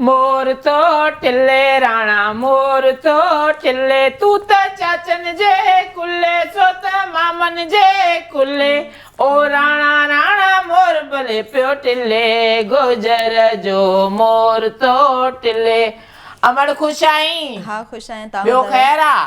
मोर तो टिल्ले राणा मोर तो टिल्ले तू त चाचन जे कुल्ले सो त मामन जे कुल्ले ओ राणा राणा मोर भले पियो टिल्ले गुजर जो मोर तो टिल्ले। अमर खुश आई? हाँ खुश आहियां। तव्हां ॿियो ॿुधायो? ख़ैर आहे?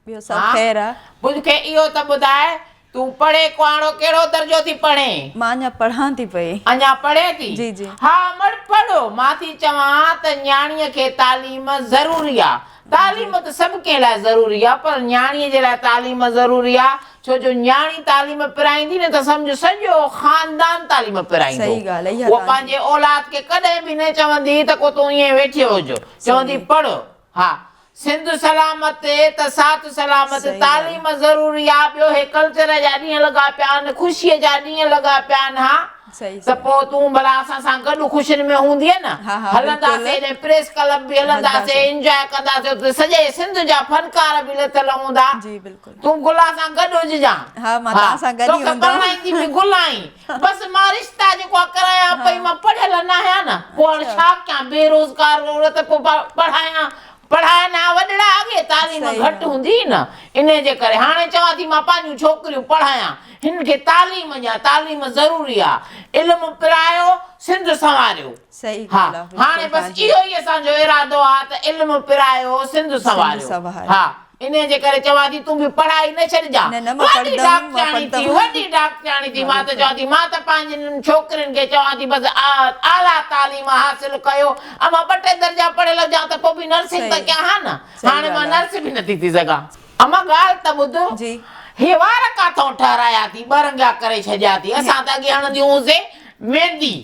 ॿियो सभु ख़ैर आहे। मूंखे इहो त ॿुधाए तूं पढ़े कुआणो कहिड़ो दर्जो थी पढ़े? मां अञा पढ़ां थी पई। अञा पढ़े थी? जी जी। हा मड़ पढ़ो। मां थी चवां त न्याणीअ खे तालीम ज़रूरी आहे। तालीम त सभु कंहिं लाइ ज़रूरी आहे पर न्याणीअ जे लाइ तालीम ज़रूरी आहे छो जो न्याणी तालीम पिराईंदी न त सम्झ सॼो ख़ानदान तालीम पिराईंदो। सही ॻाल्हि आहे। उहा पंहिंजे औलाद खे कॾहिं बि न चवंदी त को तूं ईअं वेठी हुजो, चवंदी पढ़ो। हा सिंध सलामत त सात सलामत। तालीम ज़रूरी आहे। ॿियो हे कल्चर जा ॾींहं लॻा पिया आहिनि, ख़ुशीअ जा ॾींहं लॻा पिया आहिनि। हा त पोइ तूं भला असां सां गॾु ख़ुशियुनि में हूंदीअ न? हलंदासीं प्रेस क्लब बि हलंदासीं, इंजॉय कंदासीं, सॼे सिंध जा फनकार बि लथल हूंदा। जी बिल्कुलु। तूं गुला सां गॾु हुजजां। हा मां तव्हां सां गॾु ई हूंदमि। पढ़ाईंदी बि गुलाई। बसि मां रिश्ता जेको करायां पई, मां पढ़ियल न आहियां न, पोइ छा कयां? बेरोज़गार औरत पोइ पढ़ायां पढ़ाए न वॾड़ा अॻे तालीम घटि हूंदी न, इन जे करे हाणे चवां थी मां पंहिंजूं छोकिरियूं पढ़ायां। हिन खे तालीम ॾियां। तालीम ज़रूरी आहे। इल्मु पिरायो सिंध संवारियो। सही हा ॻाल्हि आहे। हाणे बसि इहो ई असांजो इरादो आहे त इल्मु पिरायो सिंध संवारियो। हा इन जे करे चवां थी तूं बि पढ़ाई न छॾिजां। वॾी डॉक्टराणी थी, वॾी डॉक्टराणी थी। मां त चवां थी मां त पंहिंजनि छोकिरियुनि खे चवां थी बसि आला तालीम हासिल कयो। मां 2 टे दर्जा पढ़ियल हुजां त पोइ बि नर्सिंग त कयां हा न। हाणे मां नर्स बि नथी थी सघां। अमा ॻाल्हि त ॿुध जी। हे वार काथों ठहराया थी? ॿ रंगा करे छॾिया थी। असां त अॻे हणंदियूं हुआसीं मेहंदी।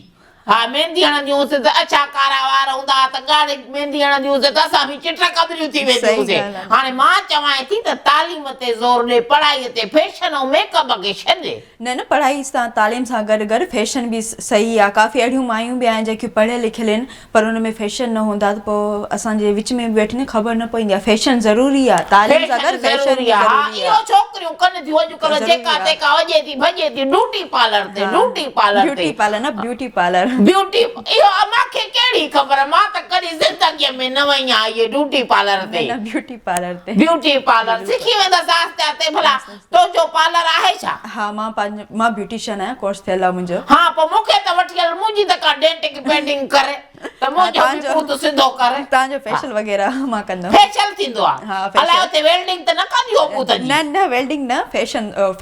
हा मेहंदी हणंदियूं हुआसीं त अछा कारा वार हूंदा त ॻाढ़ी मेहंदी हणंदियूं हुआसीं त असां बि चिट कबरियूं थी वेंदियूं हुआसीं। हाणे मां चवां थी त तालीम ते ज़ोर ॾे, पढ़ाईअ ते। फैशन ऐं मेकअप खे छॾे। न न पढ़ाई सां तालीम सां गॾु गॾु फैशन बि सही आहे। काफ़ी अहिड़ियूं मायूं बि आहिनि जेके पढ़ियल लिखियल आहिनि पर हुन में फैशन न हूंदा त पोइ असांजे विच में वेठे ख़बर न पवंदी आहे। फैशन ज़रूरी आहे। तालीम सां गॾु फैशन ज़रूरी आहे। इहो छोकिरियूं कनि थियूं अॼुकल्ह जेका तेका वॼे थी भॼे थी ब्यूटी पार्लर ते। ब्यूटी पार्लर ते। ब्यूटी पार्लर न ब्यूटी पार्लर। ब्यूटी इहो मूंखे कहिड़ी ख़बर? मां त कॾहिं ज़िंदगीअ में न वई आहियां इहे ब्यूटी पार्लर ते। ब्यूटी पार्लर ते। ब्यूटी पार्लर सिखी वेंदसि आस्ते आस्ते। भला तुंहिंजो पार्लर आहे छा? हा मां ब्यूटिशियन आहियां। कोर्स थियल आहे मुंहिंजो। हा पोइ मूंखे त वठी हल। मुंहिंजी त का डेंटिंग पेंटिंग करे त मुंहिंजो बि पूत सिधो करे। तव्हांजो फेशियल वग़ैरह मां कंदमि। फेशियल थींदो आहे? हा अलाए हुते वेल्डिंग त न कंदी हो पूत जी? न न वेल्डिंग न,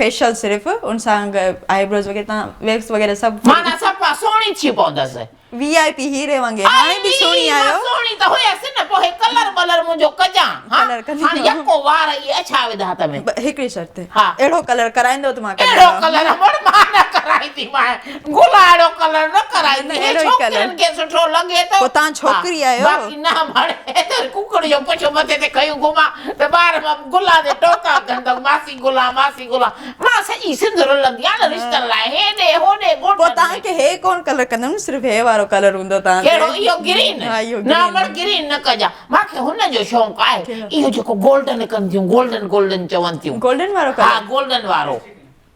फेशियल सिर्फ़ु उन सां आईब्रोज वग़ैरह तव्हां वैक्स वग़ैरह सभु। माना सफ़ा सुहिणी थी पवंदसि। VIP हीरे वांगुरु। हाणे बि सुहिणी आहियो। सुहिणी त हुयसि न पोइ कलर बलर मुंहिंजो कजां। हाणे यको वार इहे छा विधा त में? हिकिड़ी शर्त। हा अहिड़ो कलर कराईंदो त मां अहिड़ो कलर मां न कराईंदी। मां गुलाड़ो कलर न कराईंदी। छोकिरनि खे सुठो लॻे थो। पोइ तव्हां छोकिरी आहियो। बाक़ी न हाणे कुकड़ जो पुछो मथे ते खयूं घुमां त ॿार गुला ते टोका कंदव मासी गुला मासी गुला। मां सॼी सिंध रुलंदी आहे न रिश्तनि लाइ हेॾे होॾे। पोइ तव्हांखे हे कोन कलर कंदमि सिर्फ़ु हे वारो कलर हूंदो तव्हांखे। कहिड़ो? इहो ग्रीन? न मड़ ग्रीन न कजां। मूंखे हुनजो शौक़ु आहे इहो जेको गोल्डन कंदियूं गोल्डन गोल्डन चवनि थियूं। गोल्डन वारो कलर? हा गोल्डन वारो।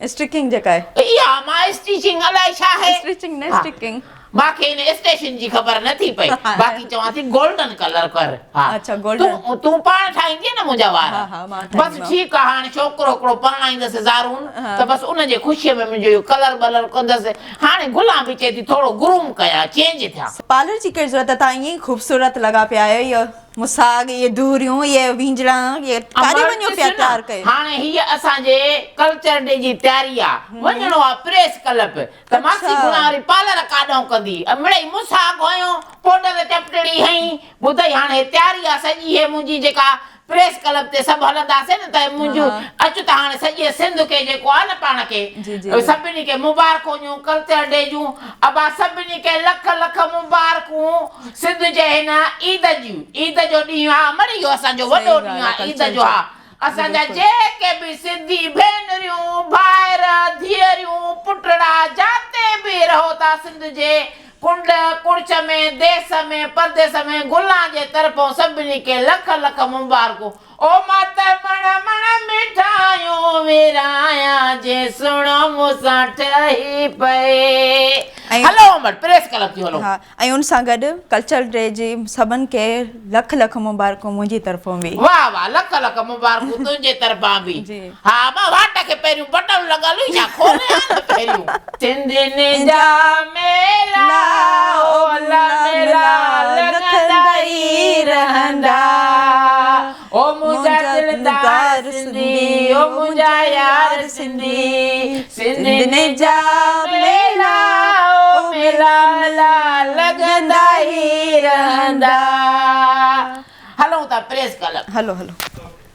स्टिचिंग जेका आहे इहा मां स्टिचिंग अलाए छा आहे। स्टिचिंग न स्टिकिंग। मूंखे इन स्टेशन जी ख़बर नथी पई। बाक़ी चवां थी गोल्डन कलर कर। हा अच्छा गोल्डन। तूं पाण ठाहींदी न मुंहिंजा वार? हा हा मां बसि ठीकु आहे। हाणे छोकिरो हिकिड़ो परणाईंदसि ज़ारून त बसि उनजे ख़ुशीअ में मुंहिंजो इहो कलर बलर कंदसि। हाणे गुलाम बि चए थी थोरो ग्रूम कयां, चेंज थियां। पार्लर जी कहिड़ी ज़रूरत आहे? तव्हां ईअं ई ख़ूबसूरत लॻा पिया आहियो। इहो मुसाग इहे धूरियूं इहे वींजड़ा इहे काॾे वञो पिया तयारु कयो? हाणे हीअ असांजे कल्चर डे जी तयारी आहे। वञणो आहे प्रेस क्लब त मासी गुला वारी पार्लर काॾों कंदी। मिड़ई मुसाग हुयो पाउडर चपटड़ी हई। ॿुधई हाणे तयारी आहे सॼी। हे मुंहिंजी जेका प्रेस क्लब ते सभु हलंदासीं न त मुंहिंजो अचु त हाणे सॼे सिंध खे जेको आहे न पाण खे सभिनी खे मुबारकूं ॾियूं कल्चर डे जूं। अबा सभिनी खे लख लख मुबारकूं सिंध जे हिन ईद जूं। ईद जो ॾींहुं आहे मड़ी इहो असांजो वॾो ॾींहुं आहे ईद जो। हा असांजा जेके बि सिंधी भेनरियूं भाइर धीअरियूं पुटड़ा जाते बि रहो था सिंध जे कुंड कुड़च में देश में परदेस में गुलां जे तरफ़ों सभिनी खे लख लख मुबारकूं। ओ मात मण मण मिठायूं विराया जे सुणो मूंसां ठही पए हलो अमर प्रेस क्लब थी हलो हा ऐं उन सां गॾु कल्चरल डे जी सभिनि खे लख लख मुबारकूं मुंहिंजी तरफ़ां बि वाह वाह लख लख मुबारकूं तुंहिंजे तरफ़ां बि जी। हा मां वाट खे पहिरियों बटन लॻल हुई छा खोलियां न पहिरियों सिंधियुनि जा मेला ओला मेला लॻंदा ई रहंदा ओ मुंहिंजा दिलदार सिंधी ओ मुंहिंजा यार सिंधी सिंधियुनि जा मेला ओ मेला मेला लॻंदा ई रहंदा हलूं था प्रेस क्लब हलो हलो